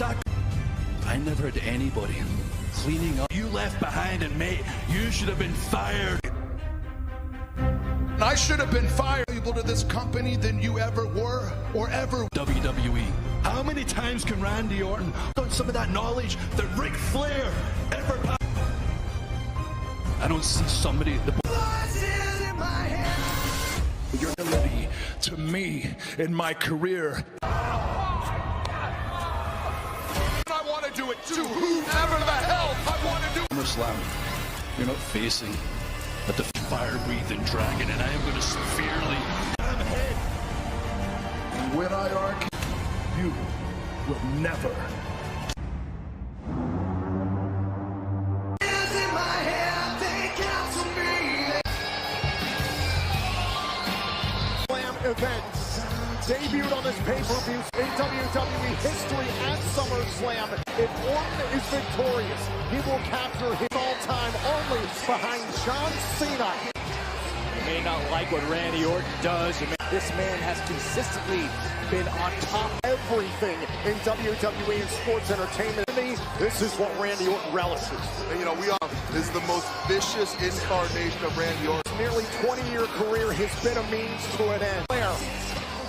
[SPEAKER 19] I never had anybody cleaning up. You left behind, and mate, you should have been fired.
[SPEAKER 2] I should have been fired to this company than you ever were or ever.
[SPEAKER 19] WWE. How many times can Randy Orton on some of that knowledge that Ric Flair ever had? I don't see somebody at the
[SPEAKER 2] your ability to me in my career. I want to do it to whoever the hell I want to do.
[SPEAKER 19] SummerSlam, you're not facing a fire-breathing dragon, and I am going to severely ahead.
[SPEAKER 2] When I argue, you will never.
[SPEAKER 1] Events debuted on this pay-per-view in WWE history at SummerSlam. If Orton is victorious, he will capture his all-time only behind John Cena.
[SPEAKER 21] You may not like what Randy Orton does. This man has consistently been on top of
[SPEAKER 1] everything in WWE and sports entertainment. To me, this is what Randy Orton relishes.
[SPEAKER 11] And, you know, this is the most vicious incarnation of Randy Orton.
[SPEAKER 1] Nearly 20-year career has been a means to an end.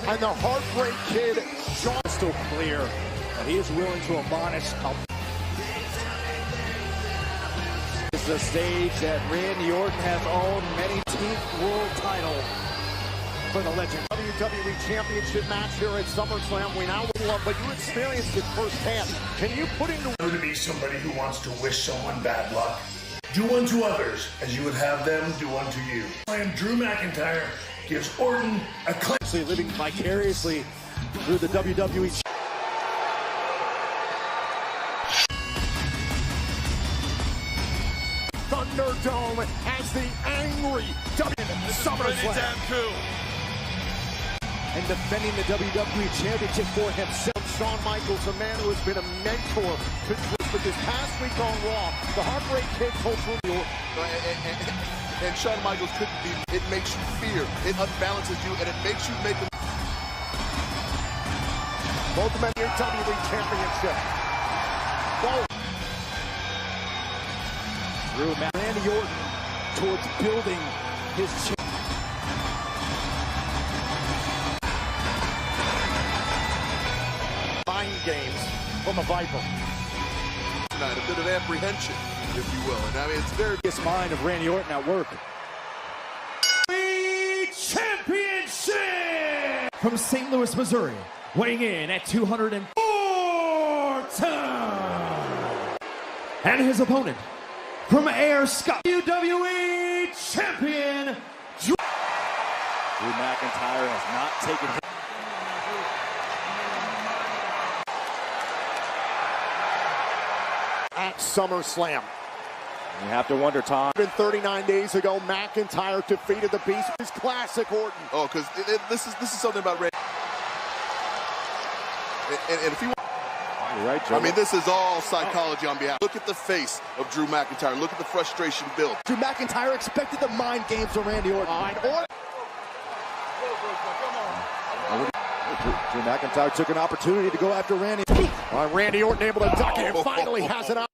[SPEAKER 1] And the Heartbreak Kid, John,
[SPEAKER 21] still clear that he is willing to admonish. It's the stage that Randy Orton has owned many 10th world title for the legend.
[SPEAKER 1] WWE Championship match here at SummerSlam. We now love, but you experienced it firsthand. Can you put into
[SPEAKER 5] to be somebody who wants to wish someone bad luck? Do unto others as you would have them do unto you. And Drew McIntyre gives Orton a claim.
[SPEAKER 6] Living vicariously through the WWE.
[SPEAKER 1] Thunderdome as the angry SummerSlam.
[SPEAKER 6] And defending the WWE Championship for himself.
[SPEAKER 1] Shawn Michaels, a man who has been a mentor to Drew, but this past week on Raw, the Heartbreak Kid cultural.
[SPEAKER 11] And Shawn Michaels couldn't be. It makes you fear. It unbalances you, and it makes you make.
[SPEAKER 1] Both men here, WWE Championship. Both.
[SPEAKER 6] Drew Randy Orton towards building his championship.
[SPEAKER 1] Mind games from a Viper.
[SPEAKER 11] Tonight, a bit of apprehension, if you will. And I mean, it's very.
[SPEAKER 6] This mind of Randy Orton at work.
[SPEAKER 8] Championship from St. Louis, Missouri, weighing in at 204 tons, and his opponent from Air Scott, WWE Champion Drew
[SPEAKER 6] McIntyre has not taken.
[SPEAKER 1] At SummerSlam.
[SPEAKER 6] You have to wonder, Tom.
[SPEAKER 1] 39 days ago, McIntyre defeated the Beast. His classic Orton.
[SPEAKER 11] Oh, because this is something about Randy. And if you,
[SPEAKER 6] you're right, Joe.
[SPEAKER 11] I mean, this is all psychology on behalf. Look at the face of Drew McIntyre. Look at the frustration build.
[SPEAKER 6] Drew McIntyre expected the mind games from Randy Orton. Drew McIntyre took an opportunity to go after Randy.
[SPEAKER 1] Randy Orton able to duck it and finally has it out.